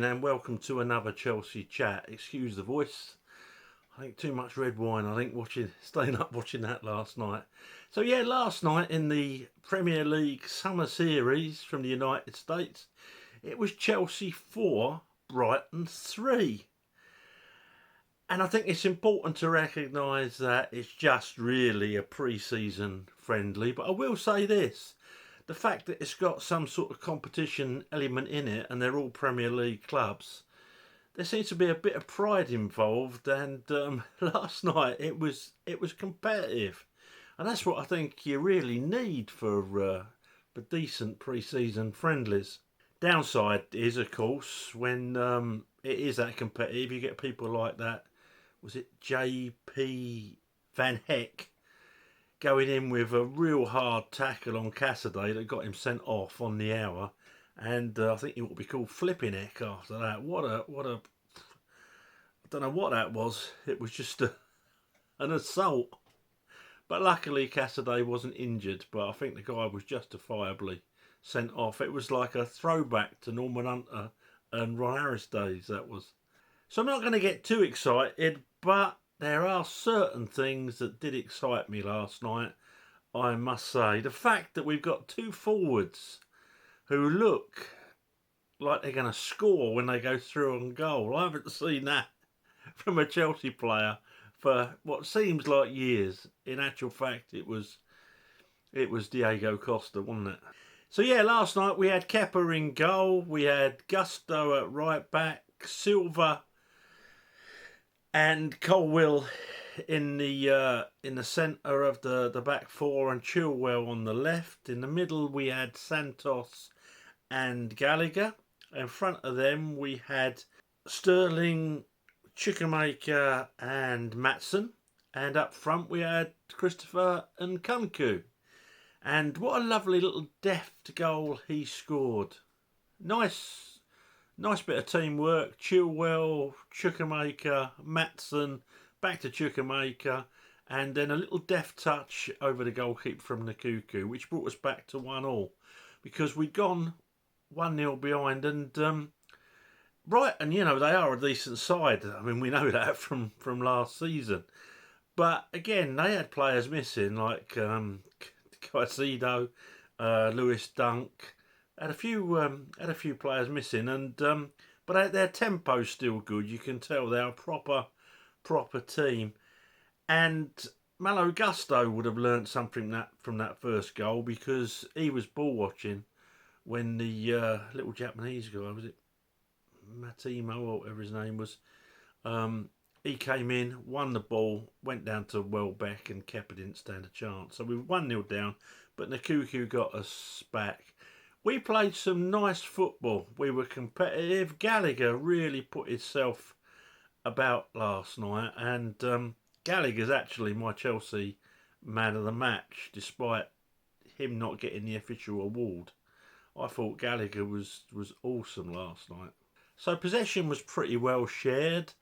and welcome to another Chelsea chat. Excuse the voice. I think too much red wine. I think staying up watching that last night. So yeah, last night in the Premier League Summer Series from the United States, it was Chelsea 4, Brighton 3. And I think it's important to recognise that it's just really a pre-season friendly. But I will say this. The fact that it's got some sort of competition element in it and they're all Premier League clubs, there seems to be a bit of pride involved, and last night it was competitive, and that's what I think you really need for decent pre-season friendlies. Downside is, of course, when it is that competitive, you get people like that. Was it JP Van Heck going in with a real hard tackle on Cassidy that got him sent off on the hour, and I think it would be called flipping heck after that. What a I don't know what that was. It was just an assault. But luckily Cassidy wasn't injured, but I think the guy was justifiably sent off. It was like a throwback to Norman Hunter and Ron Harris days, that was. So I'm not going to get too excited, but there are certain things that did excite me last night, I must say. The fact that we've got two forwards who look like they're going to score when they go through on goal. I haven't seen that from a Chelsea player for what seems like years. In actual fact, it was Diego Costa, wasn't it? So yeah, last night we had Kepa in goal, we had Gusto at right back, Silva and Colwill in the centre of the back four, and Chilwell on the left. In the middle we had Santos and Gallagher. In front of them we had Sterling, Chukwuemeka and Maatsen. And up front we had Christopher and Nkunku. And what a lovely little deft goal he scored. Nice bit of teamwork. Chilwell, Chukwuemeka, Maatsen, back to Chukwuemeka, and then a little deft touch over the goalkeeper from Nkunku, which brought us back to 1-1, because we'd gone 1-0 behind, and Brighton, they are a decent side. I mean, we know that from last season. But again, they had players missing, like Caicedo, Lewis Dunk. Had a few players missing, and but their tempo's still good. You can tell they're a proper team. And Malo Gusto would have learnt something from that first goal, because he was ball watching when the little Japanese guy, was it Matimo or whatever his name was, he came in, won the ball, went down to Welbeck, and Kepa didn't stand a chance. So we were 1-0 down, but Nkunku got us back. We played some nice football. We were competitive. Gallagher really put himself about last night, and Gallagher's actually my Chelsea man of the match, despite him not getting the official award. I thought Gallagher was awesome last night. So possession was pretty well shared,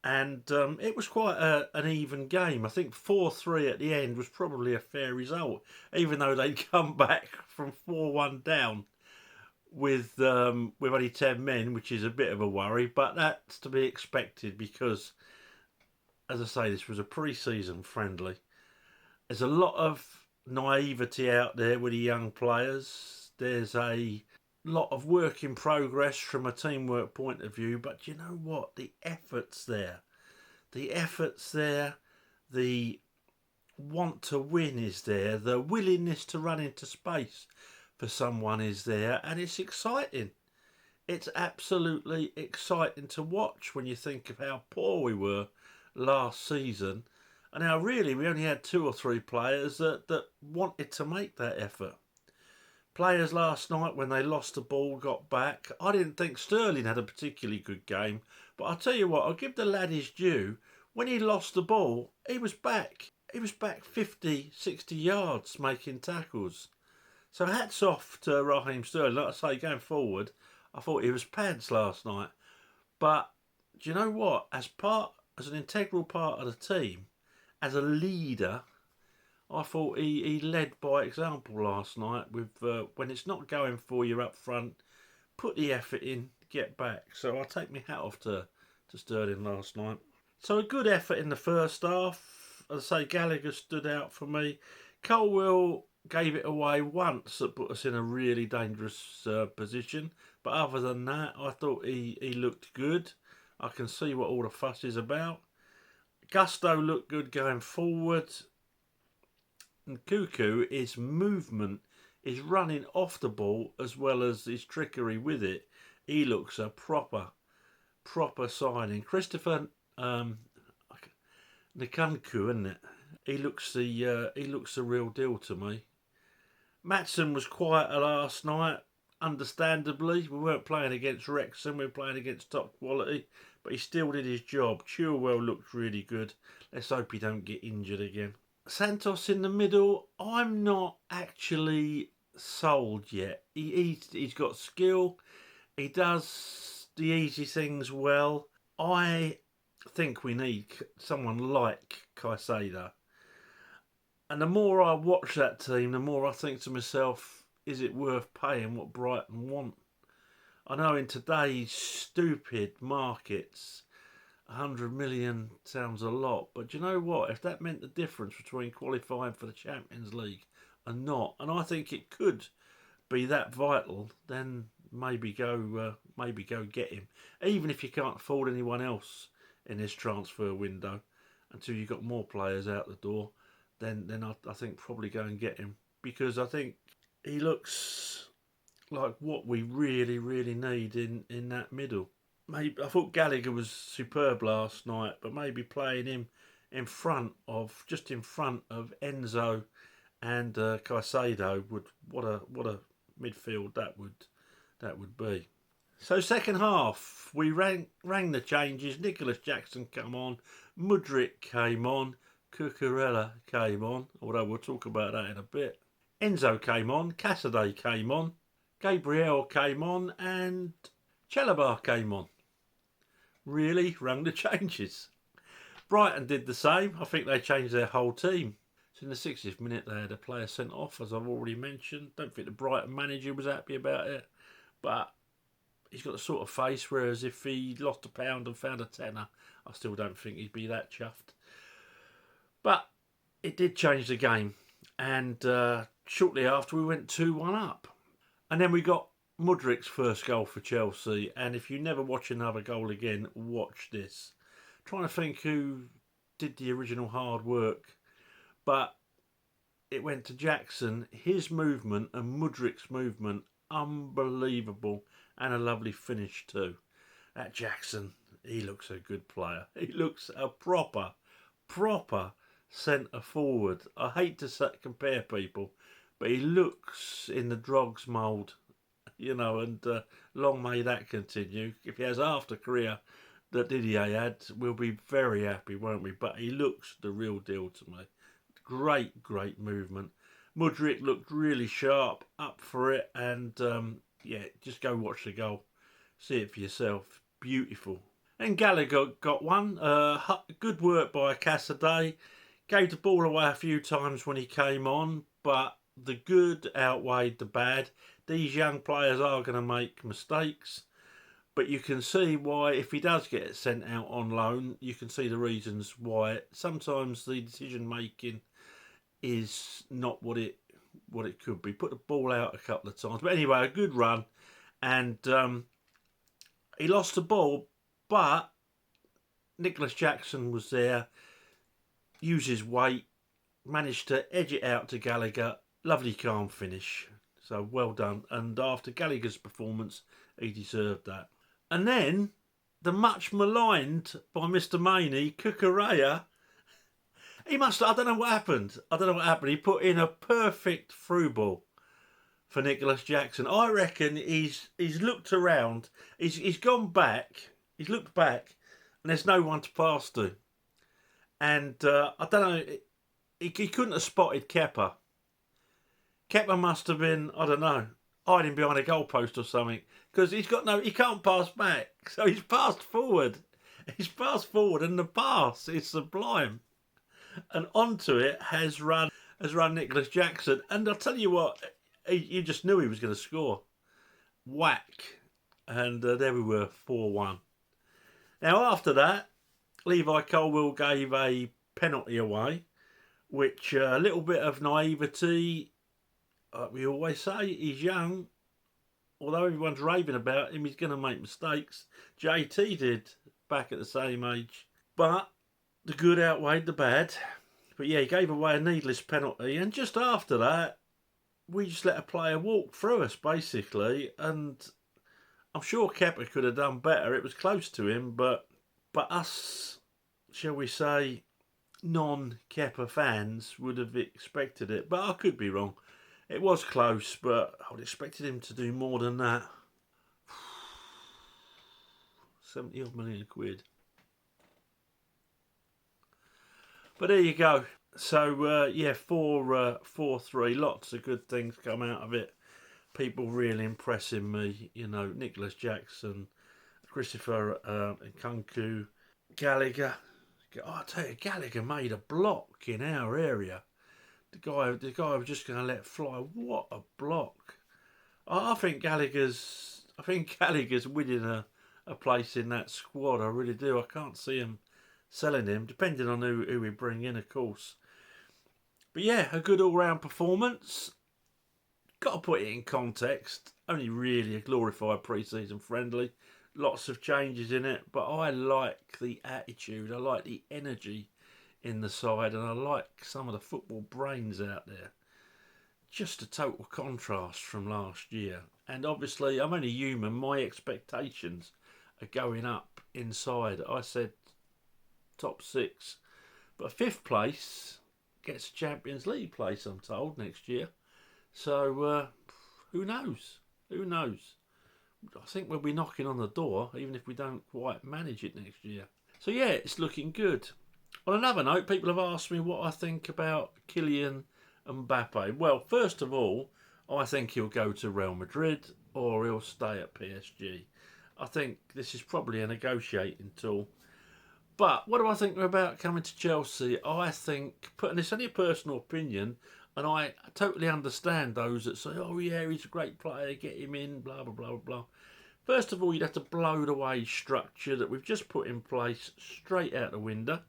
and it was quite an even game. I think 4-3 at the end was probably a fair result, even though they'd come back from 4-1 down with only 10 men, which is a bit of a worry, but that's to be expected because, as I say, this was a pre-season friendly. There's a lot of naivety out there with the young players. There's a lot of work in progress from a teamwork point of view, but you know what? The effort's there. The want to win is there. The willingness to run into space for someone is there, and it's exciting. It's absolutely exciting to watch when you think of how poor we were last season, and how really we only had 2 or 3 players that wanted to make that effort. Players last night, when they lost the ball, got back. I didn't think Sterling had a particularly good game, but I'll tell you what, I'll give the lad his due. When he lost the ball, he was back. He was back 50, 60 yards making tackles. So hats off to Raheem Sterling. Like I say, going forward, I thought he was pads last night. But do you know what? As an integral part of the team, as a leader, I thought he led by example last night. With when it's not going for you up front, put the effort in, get back. So I take my hat off to Sterling last night. So a good effort in the first half. As I say, Gallagher stood out for me. Colwell gave it away once that put us in a really dangerous position. But other than that, I thought he looked good. I can see what all the fuss is about. Gusto looked good going forward. And Cuckoo, his movement, his running off the ball as well as his trickery with it. He looks a proper signing. Christopher Nkunku, isn't it? He looks the real deal to me. Maatsen was quieter last night. Understandably, we weren't playing against Wrexham, we were playing against top quality, but he still did his job. Chilwell looked really good. Let's hope he don't get injured again. Santos in the middle, I'm not actually sold yet. He's got skill. He does the easy things well. I think we need someone like Caicedo. And the more I watch that team, the more I think to myself, is it worth paying what Brighton want? I know in today's stupid markets, 100 million sounds a lot, but do you know what? If that meant the difference between qualifying for the Champions League and not, and I think it could be that vital, then maybe go get him. Even if you can't afford anyone else in this transfer window, until you've got more players out the door, then I think probably go and get him, because I think he looks like what we really need in that middle. Maybe I thought Gallagher was superb last night, but maybe playing him in front of Enzo and Caicedo would what a midfield that would be. So second half, we rang the changes. Nicholas Jackson came on, Mudryk came on, Cucurella came on, although we'll talk about that in a bit. Enzo came on, Cassidy came on, Gabriel came on, and Chalobah came on. Really rang the changes. Brighton did the same. I think they changed their whole team. So in the 60th minute, they had a player sent off, as I've already mentioned. Don't think the Brighton manager was happy about it, but he's got the sort of face, whereas if he lost a pound and found a tenner, I still don't think he'd be that chuffed. But it did change the game, and shortly after we went 2-1 up. And then we got Mudryk's first goal for Chelsea, and if you never watch another goal again, watch this. Trying to think who did the original hard work, but it went to Jackson. His movement and Mudryk's movement, unbelievable, and a lovely finish too. That Jackson, he looks a good player. He looks a proper centre forward. I hate to compare people, but he looks in the Drogs mould, and long may that continue. If he has half the career that Didier had, we'll be very happy, won't we? But he looks the real deal to me. Great movement. Mudryk looked really sharp, up for it, and just go watch the goal. See it for yourself. Beautiful. And Gallagher got one. Good work by Cassidy. Gave the ball away a few times when he came on, but the good outweighed the bad. These young players are going to make mistakes, but you can see why, if he does get sent out on loan, you can see the reasons why. Sometimes the decision making is not what it could be. Put the ball out a couple of times, but anyway, a good run, and he lost the ball, but Nicholas Jackson was there, used his weight, managed to edge it out to Gallagher. Lovely calm finish. So well done. And after Gallagher's performance, he deserved that. And then the much maligned by Mr. Maney, Cucurella, I don't know what happened. He put in a perfect through ball for Nicholas Jackson. I reckon he's looked around. He's gone back. He's looked back, and there's no one to pass to. And I don't know. He couldn't have spotted Kepa. Kepa must have been, I don't know, hiding behind a goalpost or something, because he can't pass back. So he's passed forward. And the pass is sublime. And onto it has run Nicholas Jackson. And I'll tell you what, you just knew he was going to score. Whack. and there we were, 4-1. Now after that, Levi Colwill gave a penalty away, which a little bit of naivety. We always say he's young, although everyone's raving about him, he's going to make mistakes. JT did back at the same age, but the good outweighed the bad. But yeah, he gave away a needless penalty, and just after that, we just let a player walk through us basically, and I'm sure Kepa could have done better. It was close to him, but us, shall we say, non-Kepa fans would have expected it. But I could be wrong. It was close, but I would have expected him to do more than that. 70 odd million quid. But there you go. So, yeah, 4-3. Lots of good things come out of it. People really impressing me. You know, Nicholas Jackson, Christopher Nkunku, Gallagher. Oh, I tell you, Gallagher made a block in our area. The guy was just going to let fly. What a block! I think Gallagher's winning a place in that squad. I really do. I can't see him selling him, depending on who we bring in, of course. But yeah, a good all-round performance. Got to put it in context. Only really a glorified pre-season friendly. Lots of changes in it, but I like the attitude. I like the energy in the side, and I like some of the football brains out there. Just a total contrast from last year. And obviously, I'm only human. My expectations are going up inside. I said top 6, but 5th place gets a Champions League place, I'm told, next year. So who knows? Who knows? I think we'll be knocking on the door, even if we don't quite manage it next year. So yeah, it's looking good. On another note, people have asked me what I think about Kylian Mbappe. Well, first of all, I think he'll go to Real Madrid or he'll stay at PSG. I think this is probably a negotiating tool. But what do I think about coming to Chelsea? I think, and it's only a personal opinion, and I totally understand those that say, oh yeah, he's a great player, get him in, blah, blah, blah, blah. First of all, you'd have to blow the wage structure that we've just put in place straight out the window.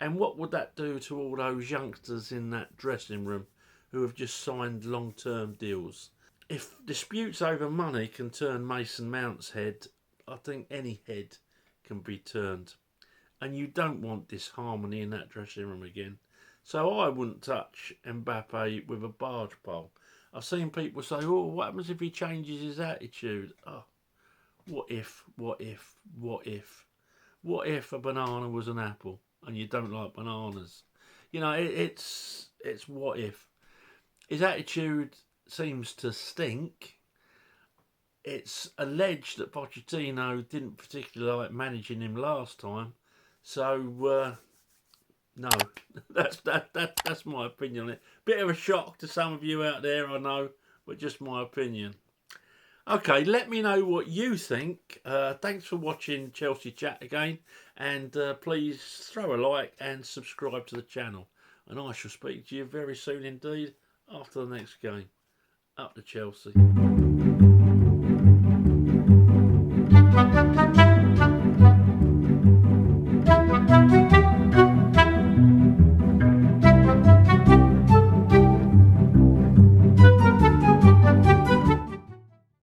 And what would that do to all those youngsters in that dressing room who have just signed long-term deals? If disputes over money can turn Mason Mount's head, I think any head can be turned. And you don't want disharmony in that dressing room again. So I wouldn't touch Mbappe with a barge pole. I've seen people say, oh, what happens if he changes his attitude? Oh, what if? What if a banana was an apple and you don't like bananas? You know, it's what if. His attitude seems to stink. It's alleged that Pochettino didn't particularly like managing him last time. So, no, that's my opinion on it. Bit of a shock to some of you out there, I know, but just my opinion. Okay, let me know what you think. Thanks for watching Chelsea Chat again, and please throw a like and subscribe to the channel. And I shall speak to you very soon indeed after the next game. Up to Chelsea.